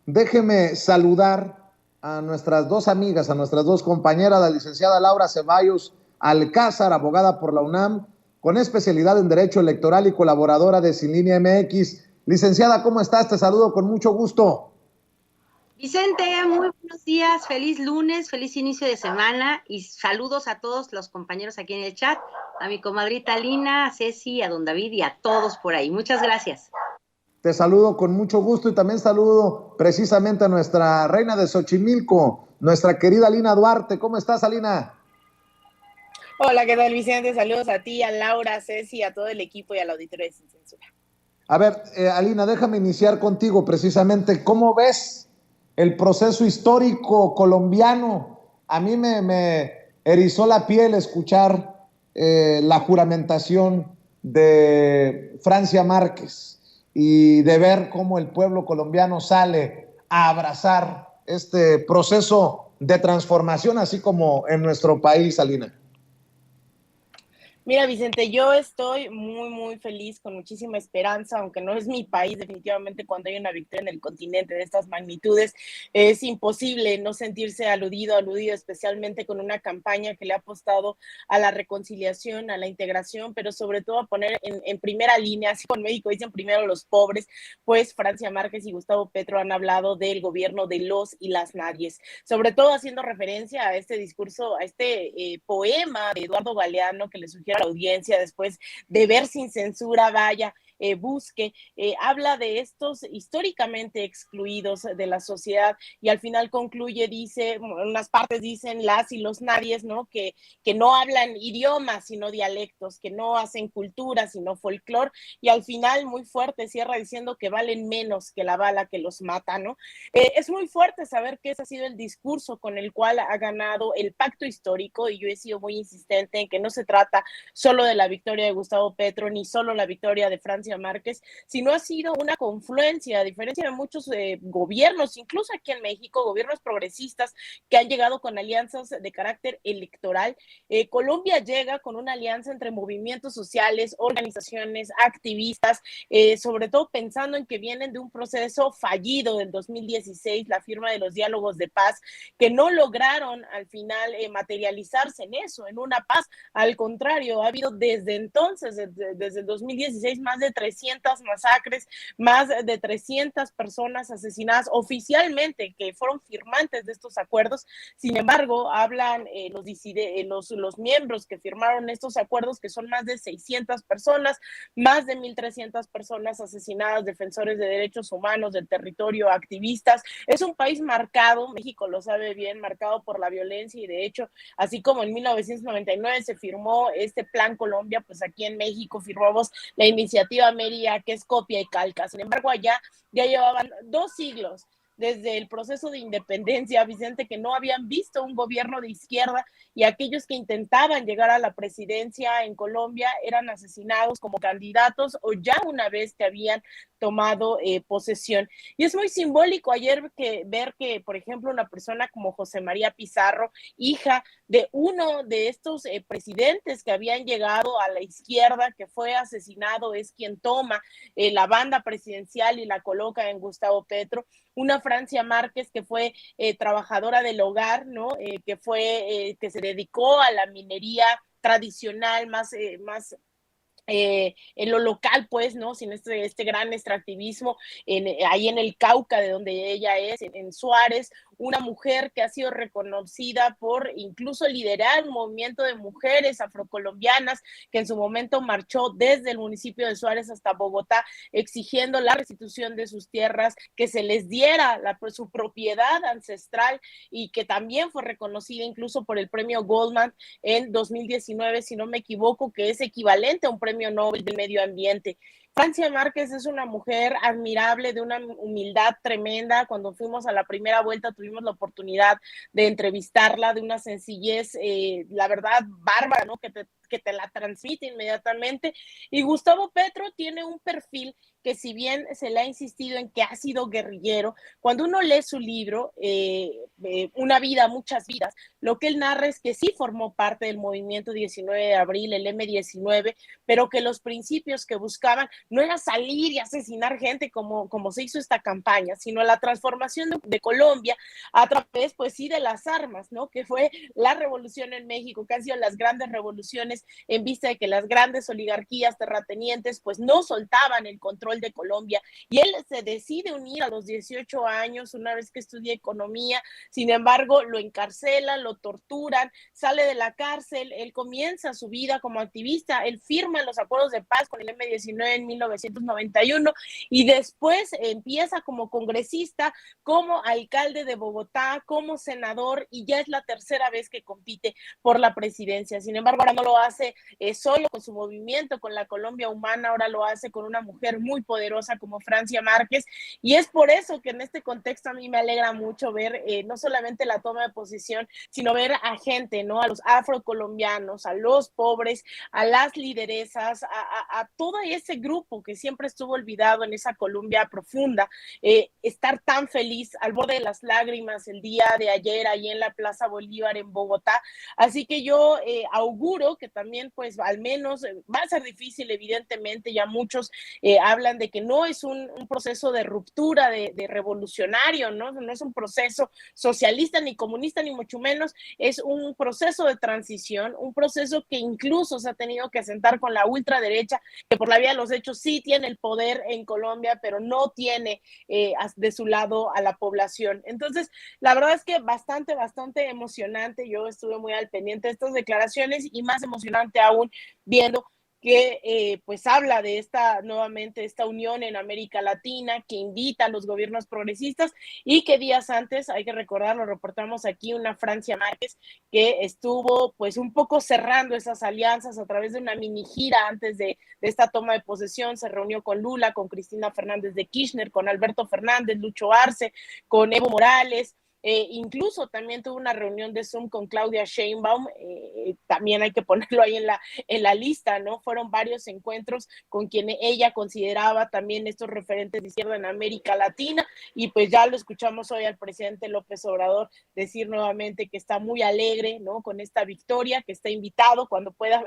déjeme saludar a nuestras dos amigas, a nuestras dos compañeras, la licenciada Laura Ceballos Alcázar, abogada por la UNAM, con especialidad en Derecho Electoral y colaboradora de Sin Línea MX. Licenciada, ¿cómo estás? Te saludo con mucho gusto. Vicente, muy buenos días, feliz lunes, feliz inicio de semana y saludos a todos los compañeros aquí en el chat, a mi comadrita Lina, a Ceci, a don David y a todos por ahí. Muchas gracias. Te saludo con mucho gusto y también saludo precisamente a nuestra reina de Xochimilco, nuestra querida Alina Duarte. ¿Cómo estás, Alina? Hola, ¿qué tal, Vicente? Saludos a ti, a Laura, a Ceci, a todo el equipo y al auditorio de Sin Censura. A ver, Alina, déjame iniciar contigo precisamente. ¿Cómo ves el proceso histórico colombiano? A mí me erizó la piel escuchar la juramentación de Francia Márquez y de ver cómo el pueblo colombiano sale a abrazar este proceso de transformación, así como en nuestro país, Alina. Mira, Vicente, yo estoy muy feliz, con muchísima esperanza, aunque no es mi país. Definitivamente cuando hay una victoria en el continente de estas magnitudes, es imposible no sentirse aludido, especialmente con una campaña que le ha apostado a la reconciliación, a la integración, pero sobre todo a poner en primera línea, así con México dicen primero los pobres, pues Francia Márquez y Gustavo Petro han hablado del gobierno de los y las nadies, sobre todo haciendo referencia a este discurso, a este poema de Eduardo Galeano que le sugiere a la audiencia después de ver Sin Censura, vaya, busque, habla de estos históricamente excluidos de la sociedad y al final concluye, dice, en unas partes dicen las y los nadies, ¿no? Que no hablan idiomas sino dialectos, que no hacen cultura sino folclore, y al final muy fuerte cierra diciendo que valen menos que la bala que los mata, ¿no? Es muy fuerte saber que ese ha sido el discurso con el cual ha ganado el pacto histórico, y yo he sido muy insistente en que no se trata solo de la victoria de Gustavo Petro ni solo la victoria de Francia Márquez, sino ha sido una confluencia, a diferencia de muchos gobiernos, incluso aquí en México, gobiernos progresistas que han llegado con alianzas de carácter electoral. Colombia llega con una alianza entre movimientos sociales, organizaciones, activistas, sobre todo pensando en que vienen de un proceso fallido del 2016, la firma de los diálogos de paz, que no lograron al final materializarse en eso, en una paz. Al contrario, ha habido desde entonces, desde el 2016, más de 300 masacres, más de 300 personas asesinadas oficialmente que fueron firmantes de estos acuerdos. Sin embargo, hablan los miembros que firmaron estos acuerdos, que son más de 600 personas, más de 1,300 personas asesinadas, defensores de derechos humanos, del territorio, activistas. Es un país marcado, México lo sabe bien, marcado por la violencia, y de hecho, así como en 1999 se firmó este Plan Colombia, pues aquí en México firmamos la iniciativa Mérida, que es copia y calca. Sin embargo, allá ya llevaban 2 siglos desde el proceso de independencia, Vicente, que no habían visto un gobierno de izquierda, y aquellos que intentaban llegar a la presidencia en Colombia eran asesinados como candidatos o ya una vez que habían tomado posesión. Y es muy simbólico ayer ver que, por ejemplo, una persona como José María Pizarro, hija de uno de estos presidentes que habían llegado a la izquierda, que fue asesinado, es quien toma la banda presidencial y la coloca en Gustavo Petro. Una Francia Márquez que fue trabajadora del hogar, ¿no? Que se dedicó a la minería tradicional, más en lo local, pues, ¿no? Sin este gran extractivismo ahí en el Cauca, de donde ella es, en Suárez, una mujer que ha sido reconocida por incluso liderar un movimiento de mujeres afrocolombianas que en su momento marchó desde el municipio de Suárez hasta Bogotá, exigiendo la restitución de sus tierras, que se les diera su propiedad ancestral, y que también fue reconocida incluso por el premio Goldman en 2019, si no me equivoco, que es equivalente a un premio Nobel del medio ambiente. Francia Márquez es una mujer admirable, de una humildad tremenda. Cuando fuimos a la primera vuelta tuvimos la oportunidad de entrevistarla, de una sencillez, la verdad, bárbara, ¿no? Que te la transmite inmediatamente. Y Gustavo Petro tiene un perfil que, si bien se le ha insistido en que ha sido guerrillero, cuando uno lee su libro, Una vida, muchas vidas, lo que él narra es que sí formó parte del movimiento 19 de abril, el M19, pero que los principios que buscaban no era salir y asesinar gente como se hizo esta campaña, sino la transformación de Colombia a través, pues sí, de las armas, ¿no? Que fue la revolución en México, que han sido las grandes revoluciones en vista de que las grandes oligarquías terratenientes pues no soltaban el control de Colombia, y él se decide unir a los 18 años, una vez que estudia economía. Sin embargo, lo encarcelan, lo torturan, sale de la cárcel, él comienza su vida como activista, él firma los acuerdos de paz con el M-19 en 1991 y después empieza como congresista, como alcalde de Bogotá, como senador, y ya es la tercera vez que compite por la presidencia. Sin embargo, ahora no lo hace solo con su movimiento, con la Colombia Humana, ahora lo hace con una mujer muy poderosa como Francia Márquez, y es por eso que en este contexto a mí me alegra mucho ver no solamente la toma de posición, sino ver a gente, ¿no? A los afrocolombianos, a los pobres, a las lideresas, a todo ese grupo que siempre estuvo olvidado en esa Colombia profunda, estar tan feliz al borde de las lágrimas el día de ayer ahí en la Plaza Bolívar en Bogotá. Así que yo auguro que también pues al menos va a ser difícil, evidentemente, ya muchos hablan de que no es un proceso de ruptura, de revolucionario, ¿no? No es un proceso socialista ni comunista ni mucho menos, es un proceso de transición, un proceso que incluso se ha tenido que sentar con la ultraderecha, que por la vía de los hechos sí tiene el poder en Colombia, pero no tiene de su lado a la población. Entonces, la verdad es que bastante emocionante. Yo estuve muy al pendiente de estas declaraciones y más emocionante aún viendo que pues habla de nuevamente esta unión en América Latina, que invita a los gobiernos progresistas, y que días antes, hay que recordar, lo reportamos aquí, una Francia Márquez que estuvo pues un poco cerrando esas alianzas a través de una mini gira antes de esta toma de posesión. Se reunió con Lula, con Cristina Fernández de Kirchner, con Alberto Fernández, Lucho Arce, con Evo Morales. Incluso también tuvo una reunión de Zoom con Claudia Sheinbaum, también hay que ponerlo ahí en la lista, ¿no? Fueron varios encuentros con quienes ella consideraba también estos referentes de izquierda en América Latina, y pues ya lo escuchamos hoy al presidente López Obrador decir nuevamente que está muy alegre, ¿no? Con esta victoria, que está invitado cuando pueda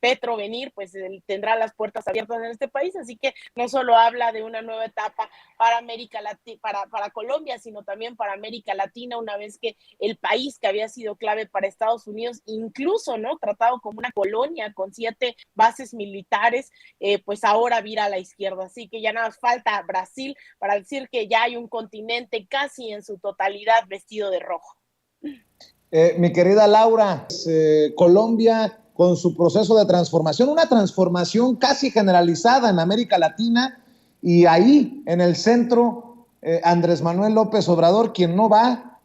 Petro venir, pues él tendrá las puertas abiertas en este país. Así que no solo habla de una nueva etapa para América Latina, para Colombia, sino también para América Latina, una vez que el país que había sido clave para Estados Unidos, incluso, ¿no?, tratado como una colonia con 7 bases militares, pues ahora vira a la izquierda. Así que ya nada más falta Brasil para decir que ya hay un continente casi en su totalidad vestido de rojo. Mi querida Laura, Colombia con su proceso de transformación, una transformación casi generalizada en América Latina, y ahí en el centro Andrés Manuel López Obrador, quien no va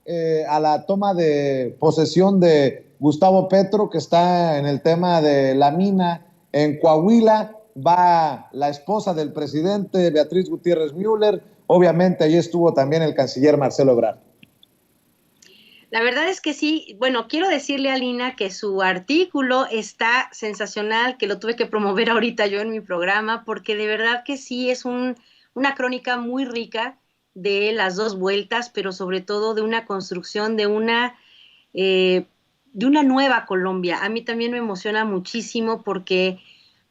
a la toma de posesión de Gustavo Petro, que está en el tema de la mina en Coahuila. Va la esposa del presidente, Beatriz Gutiérrez Müller. Obviamente allí estuvo también el canciller Marcelo Ebrard. La verdad es que sí. Bueno, quiero decirle a Lina que su artículo está sensacional, que lo tuve que promover ahorita yo en mi programa, porque de verdad que sí es una crónica muy rica de las dos vueltas, pero sobre todo de una construcción de una nueva Colombia. A mí también me emociona muchísimo porque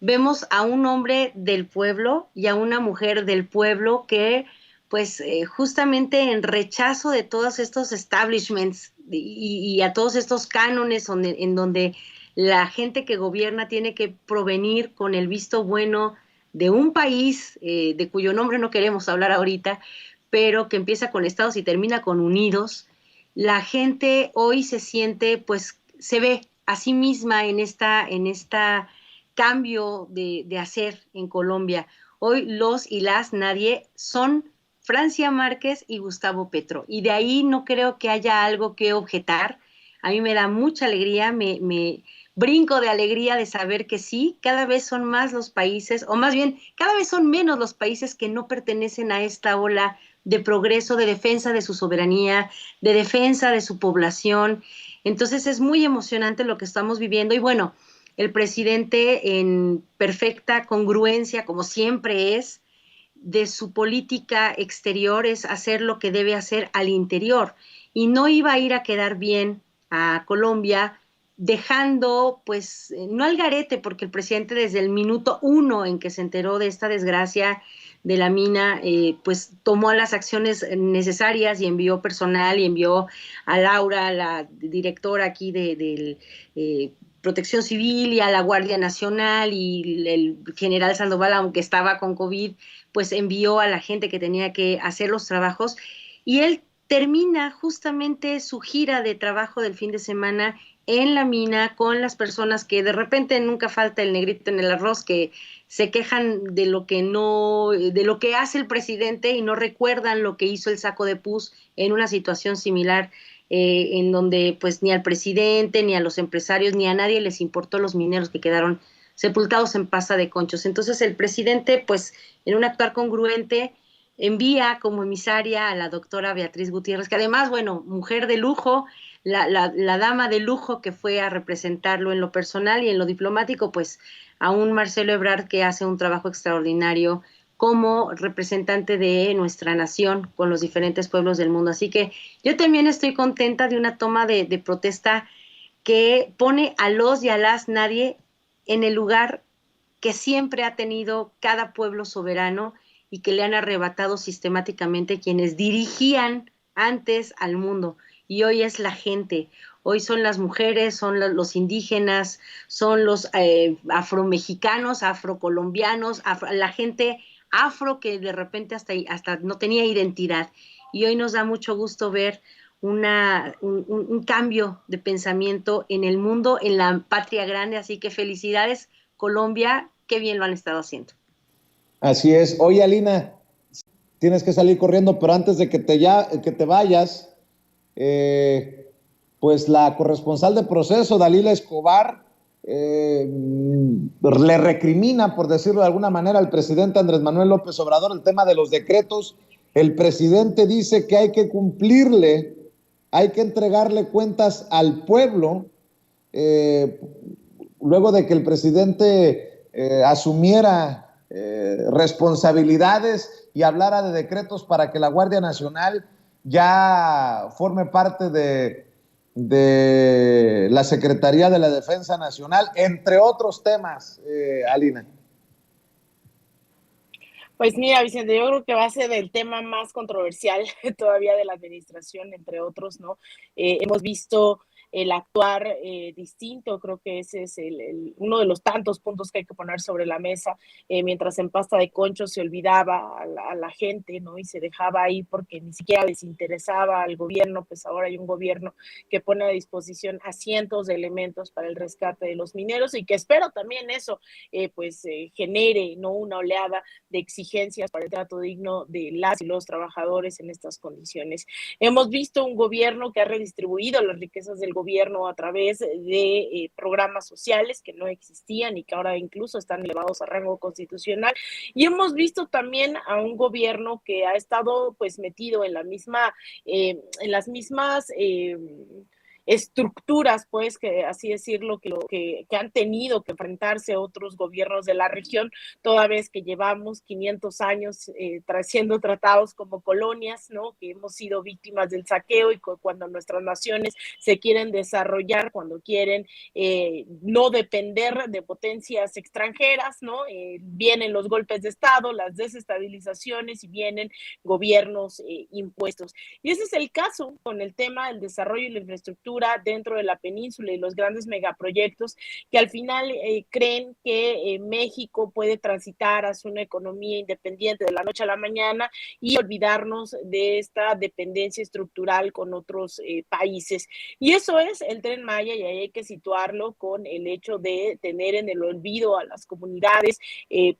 vemos a un hombre del pueblo y a una mujer del pueblo que pues justamente en rechazo de todos estos establishments y a todos estos cánones en donde la gente que gobierna tiene que provenir con el visto bueno de un país de cuyo nombre no queremos hablar ahorita, pero que empieza con Estados y termina con Unidos. La gente hoy se siente, pues se ve a sí misma en esta cambio de hacer en Colombia. Hoy los y las nadie son Francia Márquez y Gustavo Petro. Y de ahí no creo que haya algo que objetar. A mí me da mucha alegría, me brinco de alegría de saber que sí, cada vez son más los países, o más bien, cada vez son menos los países que no pertenecen a esta ola de progreso, de defensa de su soberanía, de defensa de su población. Entonces es muy emocionante lo que estamos viviendo. Y bueno, el presidente en perfecta congruencia, como siempre es, de su política exterior, es hacer lo que debe hacer al interior, y no iba a ir a quedar bien a Colombia dejando, pues, no al garete, porque el presidente desde el minuto 1 en que se enteró de esta desgracia de la mina, pues tomó las acciones necesarias y envió personal y envió a Laura, la directora aquí de Protección Civil, y a la Guardia Nacional, y el general Sandoval, aunque estaba con COVID, pues envió a la gente que tenía que hacer los trabajos, y él termina justamente su gira de trabajo del fin de semana en la mina con las personas que de repente nunca falta el negrito en el arroz, que se quejan de lo que no, de lo que hace el presidente y no recuerdan lo que hizo el Saco de Pus en una situación similar, en donde pues ni al presidente, ni a los empresarios, ni a nadie les importó los mineros que quedaron sepultados en pasta de conchos. Entonces el presidente, pues en un actuar congruente, envía como emisaria a la doctora Beatriz Gutiérrez, que además, bueno, mujer de lujo, la dama de lujo que fue a representarlo en lo personal, y en lo diplomático, pues a un Marcelo Ebrard que hace un trabajo extraordinario como representante de nuestra nación con los diferentes pueblos del mundo. Así que yo también estoy contenta de una toma de protesta que pone a los y a las nadie en el lugar que siempre ha tenido cada pueblo soberano, y que le han arrebatado sistemáticamente quienes dirigían antes al mundo. Y hoy es la gente, hoy son las mujeres, son los indígenas, son los afromexicanos, afrocolombianos, la gente afro que de repente hasta no tenía identidad. Y hoy nos da mucho gusto ver un cambio de pensamiento en el mundo, en la patria grande. Así que felicidades, Colombia, qué bien lo han estado haciendo. Así es. Oye, Alina, tienes que salir corriendo, pero antes de que te vayas, pues la corresponsal de Proceso, Dalila Escobar, le recrimina, por decirlo de alguna manera, al presidente Andrés Manuel López Obrador el tema de los decretos. El presidente dice que hay que cumplirle, hay que entregarle cuentas al pueblo, luego de que el presidente asumiera responsabilidades y hablara de decretos para que la Guardia Nacional ya forme parte de la Secretaría de la Defensa Nacional, entre otros temas, Alina. Pues mira, Vicente, yo creo que va a ser el tema más controversial todavía de la administración, entre otros, ¿no? Hemos visto el actuar distinto, creo que ese es uno de los tantos puntos que hay que poner sobre la mesa, mientras en pasta de concho se olvidaba a la gente, ¿no? Y se dejaba ahí porque ni siquiera les interesaba al gobierno. Pues ahora hay un gobierno que pone a disposición a cientos de elementos para el rescate de los mineros, y que espero también eso genere, ¿no?, una oleada de exigencias para el trato digno de las y los trabajadores en estas condiciones. Hemos visto un gobierno que ha redistribuido las riquezas del gobierno a través de programas sociales que no existían y que ahora incluso están elevados a rango constitucional, y hemos visto también a un gobierno que ha estado pues metido en las mismas estructuras, pues, que así decirlo, que han tenido que enfrentarse otros gobiernos de la región, toda vez que llevamos 500 años siendo tratados como colonias, ¿no? Que hemos sido víctimas del saqueo, y cuando nuestras naciones se quieren desarrollar, cuando quieren no depender de potencias extranjeras, ¿no? Vienen los golpes de Estado, las desestabilizaciones, y vienen gobiernos impuestos. Y ese es el caso con el tema del desarrollo y la infraestructura dentro de la península y los grandes megaproyectos que al final creen que México puede transitar hacia una economía independiente de la noche a la mañana y olvidarnos de esta dependencia estructural con otros países. Y eso es el Tren Maya, y ahí hay que situarlo con el hecho de tener en el olvido a las comunidades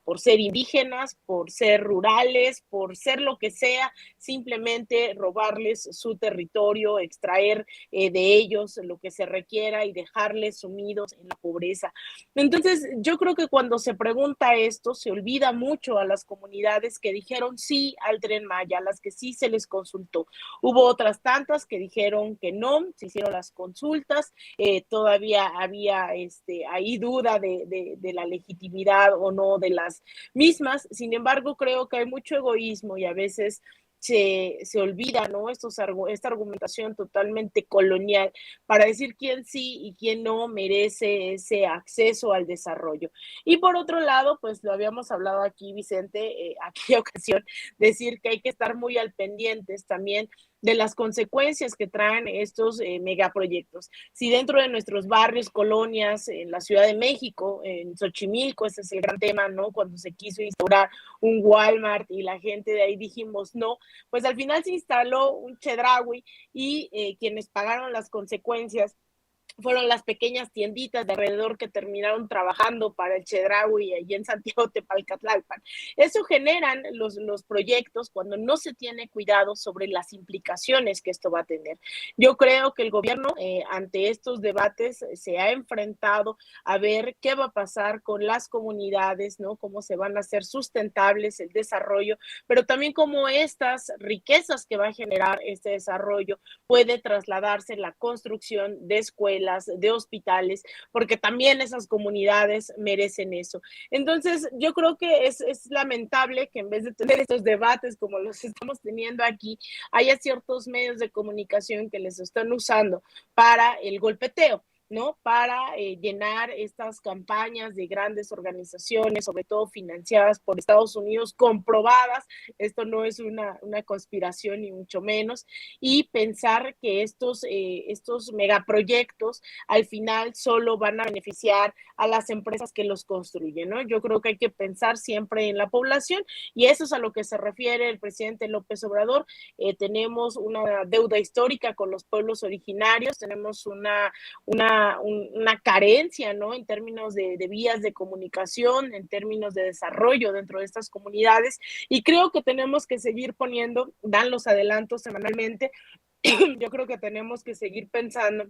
por ser indígenas, por ser rurales, por ser lo que sea, simplemente robarles su territorio, extraer de ellos lo que se requiera y dejarles sumidos en la pobreza. Entonces, yo creo que cuando se pregunta esto, se olvida mucho a las comunidades que dijeron sí al Tren Maya, a las que sí se les consultó. Hubo otras tantas que dijeron que no, se hicieron las consultas, todavía había ahí duda de la legitimidad o no de las mismas. Sin embargo, creo que hay mucho egoísmo y a veces se olvida, ¿no? Esta argumentación totalmente colonial para decir quién sí y quién no merece ese acceso al desarrollo. Y por otro lado, pues lo habíamos hablado aquí, Vicente, aquella ocasión, decir que hay que estar muy al pendientes también de las consecuencias que traen estos megaproyectos. Si dentro de nuestros barrios, colonias, en la Ciudad de México, en Xochimilco, ese es el gran tema, ¿no? Cuando se quiso instaurar un Walmart y la gente de ahí dijimos no, pues al final se instaló un Chedraui y quienes pagaron las consecuencias fueron las pequeñas tienditas de alrededor que terminaron trabajando para el Chedraui allí en Santiago Tepalcatlalpan. Eso generan los proyectos cuando no se tiene cuidado sobre las implicaciones que esto va a tener. Yo creo que el gobierno ante estos debates se ha enfrentado a ver qué va a pasar con las comunidades, ¿no? Cómo se van a hacer sustentables el desarrollo, pero también cómo estas riquezas que va a generar este desarrollo puede trasladarse en la construcción de escuelas, de hospitales, porque también esas comunidades merecen eso. Entonces, yo creo que es lamentable que en vez de tener estos debates como los estamos teniendo aquí, haya ciertos medios de comunicación que les están usando para el golpeteo, ¿no? Para llenar estas campañas de grandes organizaciones, sobre todo financiadas por Estados Unidos, comprobadas, esto no es una conspiración ni mucho menos, y pensar que estos megaproyectos al final solo van a beneficiar a las empresas que los construyen, ¿no? Yo creo que hay que pensar siempre en la población y eso es a lo que se refiere el presidente López Obrador. Tenemos una deuda histórica con los pueblos originarios, tenemos una carencia, ¿no? En términos de vías de comunicación, en términos de desarrollo dentro de estas comunidades, y creo que tenemos que seguir poniendo, dan los adelantos semanalmente, yo creo que tenemos que seguir pensando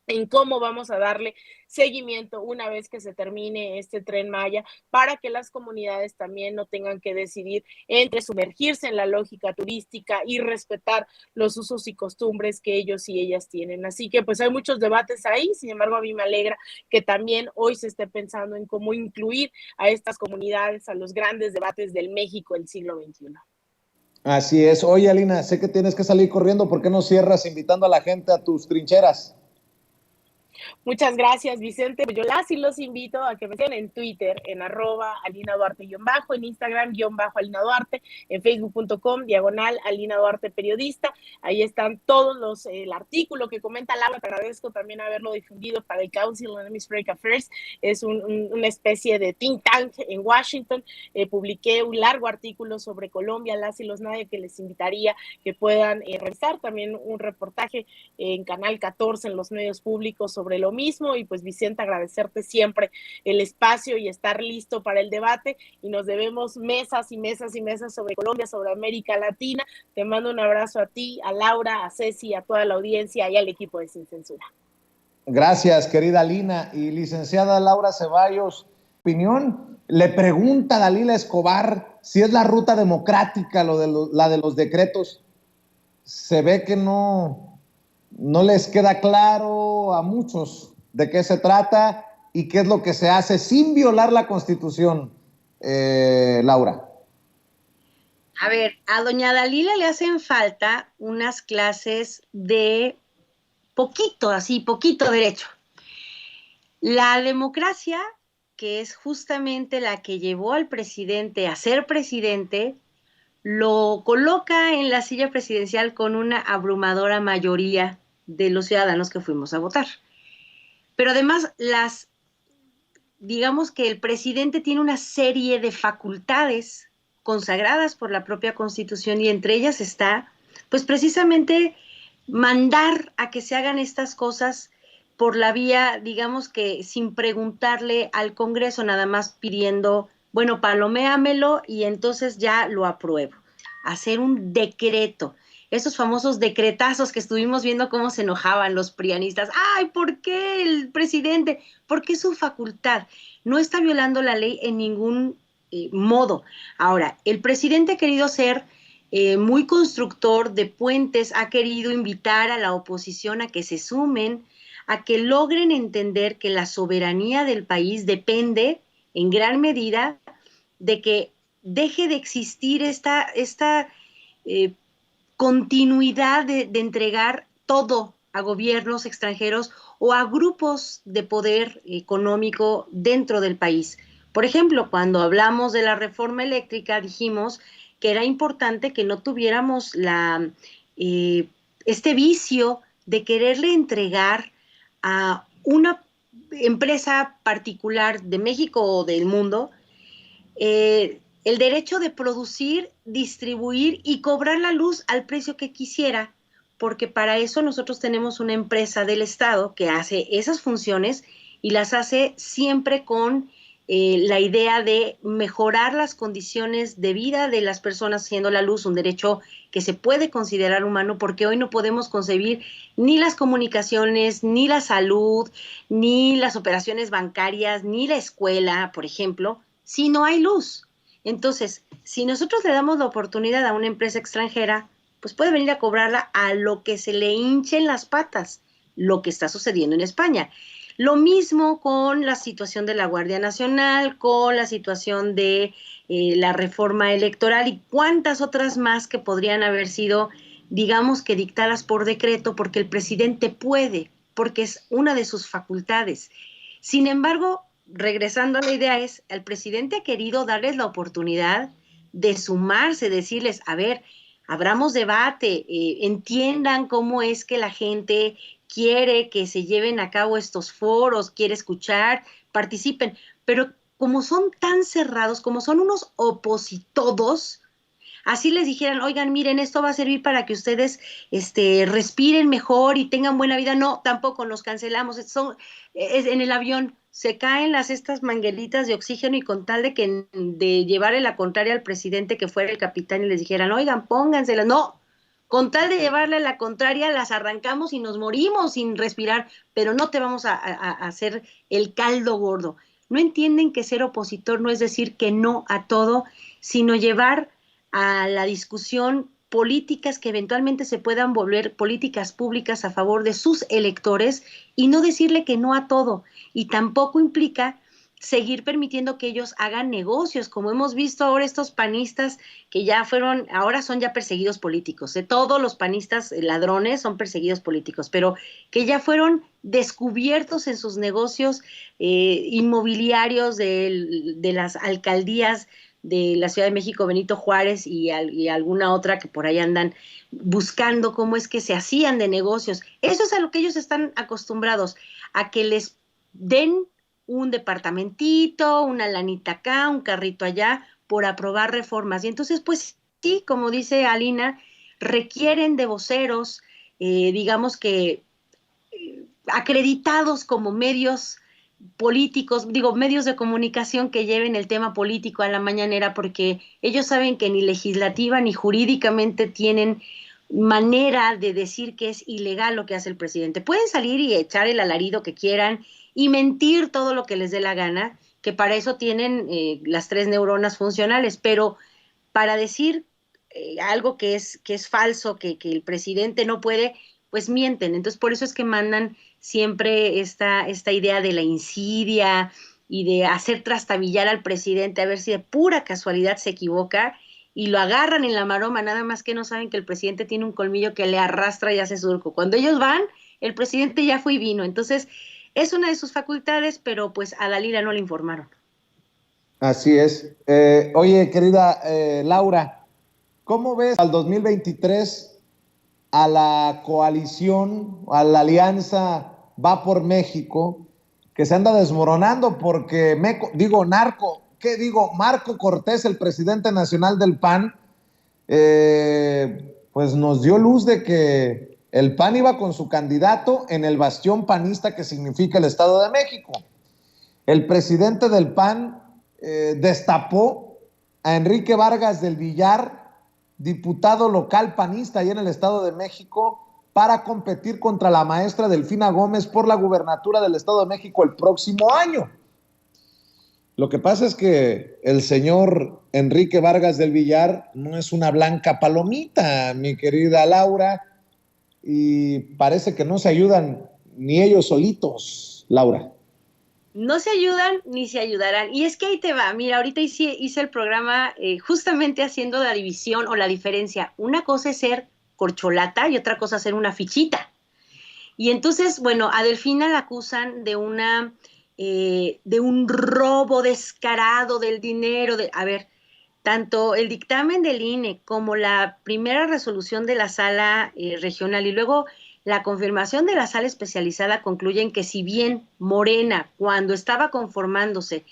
en cómo vamos a darle seguimiento una vez que se termine este Tren Maya para que las comunidades también no tengan que decidir entre sumergirse en la lógica turística y respetar los usos y costumbres que ellos y ellas tienen. Así que pues hay muchos debates ahí, sin embargo a mí me alegra que también hoy se esté pensando en cómo incluir a estas comunidades a los grandes debates del México del siglo XXI. Así es. Oye, Alina, sé que tienes que salir corriendo. ¿Por qué no cierras invitando a la gente a tus trincheras? Muchas gracias, Vicente. Yo las y los invito a que me sigan en Twitter, en @Alina Duarte_, en Instagram _Alina Duarte, en Facebook.com /Alina Duarte periodista. Ahí están todos el artículo que comenta Laura. Te agradezco también haberlo difundido para el Council on Hemispheric Affairs. Es una especie de think tank en Washington. Publiqué un largo artículo sobre Colombia, las y los nadie, que les invitaría que puedan revisar. También un reportaje en Canal 14 en los medios públicos sobre lo mismo. Y pues Vicente, agradecerte siempre el espacio y estar listo para el debate, y nos debemos mesas y mesas y mesas sobre Colombia, sobre América Latina. Te mando un abrazo a ti, a Laura, a Ceci, a toda la audiencia y al equipo de Sin Censura. Gracias, querida Lina. Y licenciada Laura Ceballos, opinión. Le pregunta a Dalila Escobar si es la ruta democrática la de los decretos. Se ve que no les queda claro a muchos de qué se trata y qué es lo que se hace sin violar la Constitución, Laura. A ver, a doña Dalila le hacen falta unas clases de poquito derecho. La democracia, que es justamente la que llevó al presidente a ser presidente, lo coloca en la silla presidencial con una abrumadora mayoría de los ciudadanos que fuimos a votar. Pero además, digamos que el presidente tiene una serie de facultades consagradas por la propia Constitución, y entre ellas está, pues precisamente, mandar a que se hagan estas cosas por la vía, digamos que sin preguntarle al Congreso, nada más pidiendo, bueno, paloméamelo y entonces ya lo apruebo. Hacer un decreto. Esos famosos decretazos que estuvimos viendo cómo se enojaban los prianistas. ¡Ay, ¿por qué el presidente? Porque es su facultad. No está violando la ley en ningún modo. Ahora, el presidente ha querido ser muy constructor de puentes, ha querido invitar a la oposición a que se sumen, a que logren entender que la soberanía del país depende en gran medida de que deje de existir esta continuidad de entregar todo a gobiernos extranjeros o a grupos de poder económico dentro del país. Por ejemplo, cuando hablamos de la reforma eléctrica, dijimos que era importante que no tuviéramos este vicio de quererle entregar a una empresa particular de México o del mundo el derecho de producir, distribuir y cobrar la luz al precio que quisiera, porque para eso nosotros tenemos una empresa del Estado que hace esas funciones y las hace siempre con la idea de mejorar las condiciones de vida de las personas, siendo la luz un derecho que se puede considerar humano, porque hoy no podemos concebir ni las comunicaciones, ni la salud, ni las operaciones bancarias, ni la escuela, por ejemplo, si no hay luz. Entonces, si nosotros le damos la oportunidad a una empresa extranjera, pues puede venir a cobrarla a lo que se le hinchen las patas, lo que está sucediendo en España. Lo mismo con la situación de la Guardia Nacional, con la situación de la reforma electoral y cuántas otras más que podrían haber sido, digamos que dictadas por decreto, porque el presidente puede, porque es una de sus facultades. Sin embargo, regresando a la idea el presidente ha querido darles la oportunidad de sumarse, decirles, a ver, abramos debate, entiendan cómo es que la gente quiere que se lleven a cabo estos foros, quiere escuchar, participen, pero como son tan cerrados, como son unos opositodos, así les dijeran, oigan, miren, esto va a servir para que ustedes respiren mejor y tengan buena vida. No, tampoco nos cancelamos. En el avión se caen estas mangueritas de oxígeno y con tal de llevarle la contraria al presidente que fuera el capitán y les dijeran, oigan, pónganselas. No, con tal de llevarle la contraria las arrancamos y nos morimos sin respirar, pero no te vamos a hacer el caldo gordo. No entienden que ser opositor no es decir que no a todo, sino llevar a la discusión políticas que eventualmente se puedan volver políticas públicas a favor de sus electores y no decirle que no a todo. Y tampoco implica seguir permitiendo que ellos hagan negocios, como hemos visto ahora estos panistas que ahora son ya perseguidos políticos. Todos los panistas ladrones son perseguidos políticos, pero que ya fueron descubiertos en sus negocios inmobiliarios de las alcaldías de la Ciudad de México, Benito Juárez y alguna otra que por ahí andan buscando cómo es que se hacían de negocios. Eso es a lo que ellos están acostumbrados, a que les den un departamentito, una lanita acá, un carrito allá, por aprobar reformas. Y entonces, pues sí, como dice Alina, requieren de voceros, digamos que acreditados como medios políticos, medios de comunicación que lleven el tema político a la mañanera, porque ellos saben que ni legislativa ni jurídicamente tienen manera de decir que es ilegal lo que hace el presidente. Pueden salir y echar el alarido que quieran y mentir todo lo que les dé la gana, que para eso tienen las 3 neuronas funcionales, pero para decir algo que es falso, que el presidente no puede, pues mienten. Entonces, por eso es que mandan siempre esta idea de la insidia y de hacer trastabillar al presidente a ver si de pura casualidad se equivoca y lo agarran en la maroma, nada más que no saben que el presidente tiene un colmillo que le arrastra y hace surco. Cuando ellos van, el presidente ya fue y vino. Entonces, es una de sus facultades, pero pues a Dalila no le informaron. Así es. Oye, querida Laura, ¿cómo ves al 2023 a la coalición, a la alianza Va por México, que se anda desmoronando porque Marco Cortés, el presidente nacional del PAN, pues nos dio luz de que el PAN iba con su candidato en el bastión panista que significa el Estado de México. El presidente del PAN destapó a Enrique Vargas del Villar, diputado local panista allá en el Estado de México, para competir contra la maestra Delfina Gómez por la gubernatura del Estado de México el próximo año. Lo que pasa es que el señor Enrique Vargas del Villar no es una blanca palomita, mi querida Laura, y parece que no se ayudan ni ellos solitos, Laura. No se ayudan ni se ayudarán. Y es que ahí te va. Mira, ahorita hice el programa justamente haciendo la división o la diferencia. Una cosa es ser corcholata y otra cosa ser una fichita. Y entonces, bueno, a Delfina la acusan de un robo descarado del dinero. A ver, tanto el dictamen del INE como la primera resolución de la sala regional y luego la confirmación de la sala especializada concluyen que si bien Morena, cuando estaba conformándose,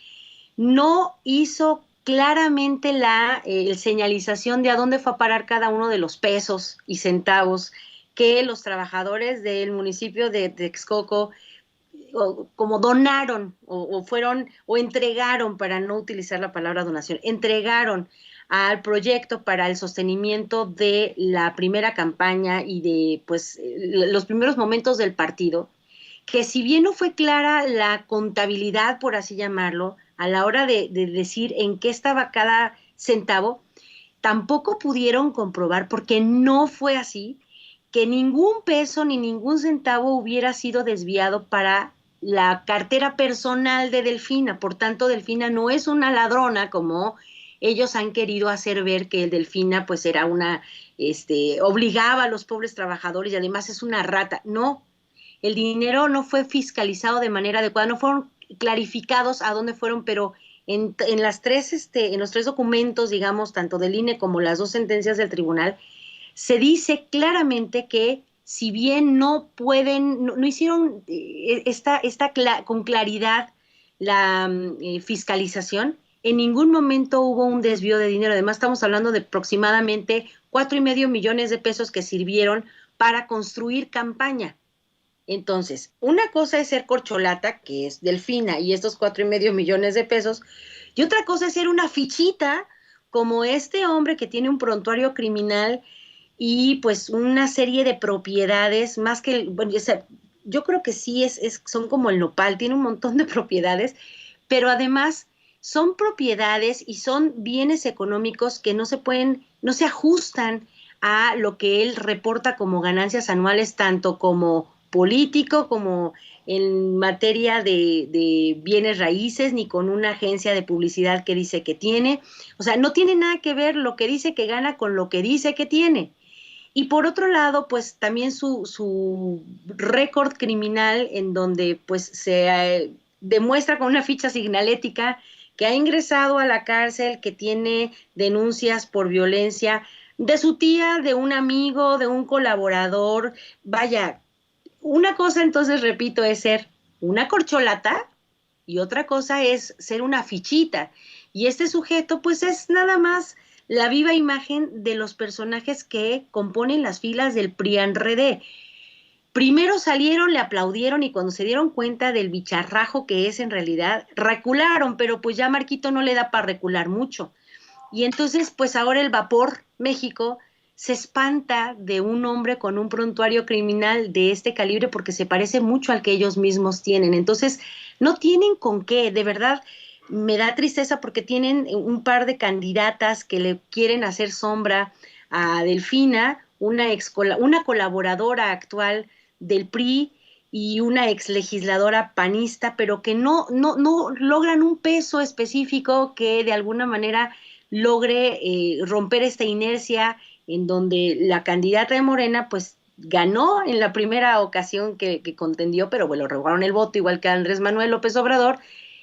no hizo claramente la señalización de a dónde fue a parar cada uno de los pesos y centavos que los trabajadores del municipio de Texcoco como donaron o fueron o entregaron, para no utilizar la palabra donación, entregaron al proyecto para el sostenimiento de la primera campaña y de pues los primeros momentos del partido, que si bien no fue clara la contabilidad, por así llamarlo, a la hora de decir en qué estaba cada centavo, tampoco pudieron comprobar, porque no fue así, que ningún peso ni ningún centavo hubiera sido desviado para la cartera personal de Delfina. Por tanto, Delfina no es una ladrona como ellos han querido hacer ver que el Delfina pues era obligaba a los pobres trabajadores y además es una rata. No, el dinero no fue fiscalizado de manera adecuada, no fueron clarificados a dónde fueron, pero en los tres documentos, digamos, tanto del INE como las dos sentencias del tribunal, se dice claramente que si bien no pueden, no hicieron con claridad la fiscalización, en ningún momento hubo un desvío de dinero. Además, estamos hablando de aproximadamente 4.5 millones de pesos que sirvieron para construir campaña. Entonces, una cosa es ser corcholata, que es Delfina, y estos 4.5 millones de pesos, y otra cosa es ser una fichita, como este hombre que tiene un prontuario criminal y pues una serie de propiedades, más que, bueno, yo creo que sí son como el nopal, tiene un montón de propiedades, pero además son propiedades y son bienes económicos que no se ajustan a lo que él reporta como ganancias anuales, tanto como político como en materia de bienes raíces, ni con una agencia de publicidad que dice que tiene. O sea, no tiene nada que ver lo que dice que gana con lo que dice que tiene. Y por otro lado, pues también su récord criminal, en donde pues se demuestra con una ficha signalética que ha ingresado a la cárcel, que tiene denuncias por violencia de su tía, de un amigo, de un colaborador. Vaya, una cosa, entonces, repito, es ser una corcholata y otra cosa es ser una fichita. Y este sujeto, pues, es nada más la viva imagen de los personajes que componen las filas del PRIAN-RD. Primero salieron, le aplaudieron y cuando se dieron cuenta del bicharrajo que es en realidad, recularon, pero pues ya Marquito no le da para recular mucho. Y entonces, pues ahora el Vapor México se espanta de un hombre con un prontuario criminal de este calibre porque se parece mucho al que ellos mismos tienen. Entonces, no tienen con qué, de verdad, me da tristeza porque tienen un par de candidatas que le quieren hacer sombra a Delfina, una colaboradora actual del PRI y una ex legisladora panista, pero que no logran un peso específico que de alguna manera logre romper esta inercia en donde la candidata de Morena pues ganó en la primera ocasión que contendió, pero bueno, robaron el voto igual que Andrés Manuel López Obrador,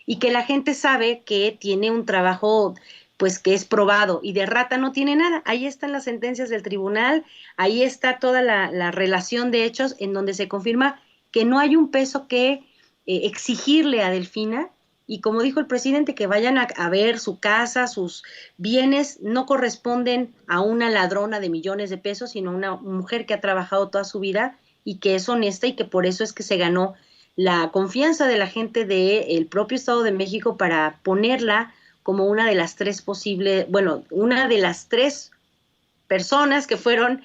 y que la gente sabe que tiene un trabajo pues que es probado, y de rata no tiene nada. Ahí están las sentencias del tribunal, ahí está toda la relación de hechos en donde se confirma que no hay un peso que exigirle a Delfina. Y como dijo el presidente, que vayan a ver su casa, sus bienes no corresponden a una ladrona de millones de pesos, sino a una mujer que ha trabajado toda su vida y que es honesta y que por eso es que se ganó la confianza de la gente del propio Estado de México para ponerla como una de las tres posibles, bueno, una de las tres personas que fueron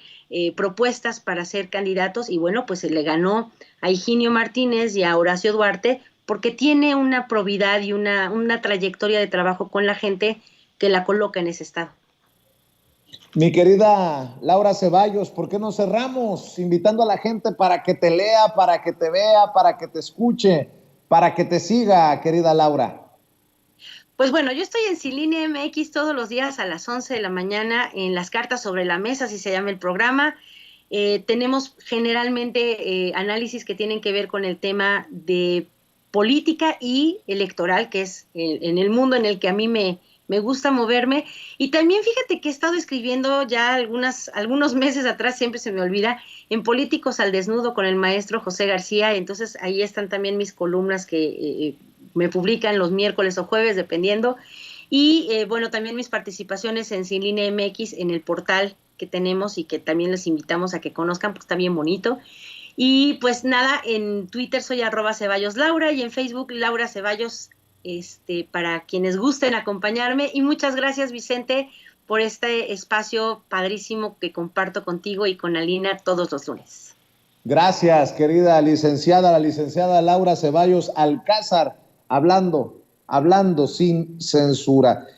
propuestas para ser candidatos, y bueno, pues se le ganó a Higinio Martínez y a Horacio Duarte, porque tiene una probidad y una trayectoria de trabajo con la gente que la coloca en ese estado. Mi querida Laura Ceballos, ¿por qué no cerramos invitando a la gente para que te lea, para que te vea, para que te escuche, para que te siga, querida Laura? Pues bueno, yo estoy en Ciline MX todos los días a las 11 de la mañana en Las Cartas sobre la Mesa, así se llama el programa. tenemos generalmente análisis que tienen que ver con el tema de política y electoral, que es en el mundo en el que a mí me gusta moverme. Y también fíjate que he estado escribiendo ya algunos meses atrás, siempre se me olvida, en Políticos al Desnudo con el maestro José García. Entonces ahí están también mis columnas que me publican los miércoles o jueves, dependiendo. Y bueno, también mis participaciones en Sin Línea MX, en el portal que tenemos y que también les invitamos a que conozcan, porque está bien bonito. Y pues nada, en Twitter soy @CeballosLaura y en Facebook Laura Ceballos, para quienes gusten acompañarme. Y muchas gracias, Vicente, por este espacio padrísimo que comparto contigo y con Alina todos los lunes. Gracias, querida licenciada, la licenciada Laura Ceballos Alcázar, hablando sin censura.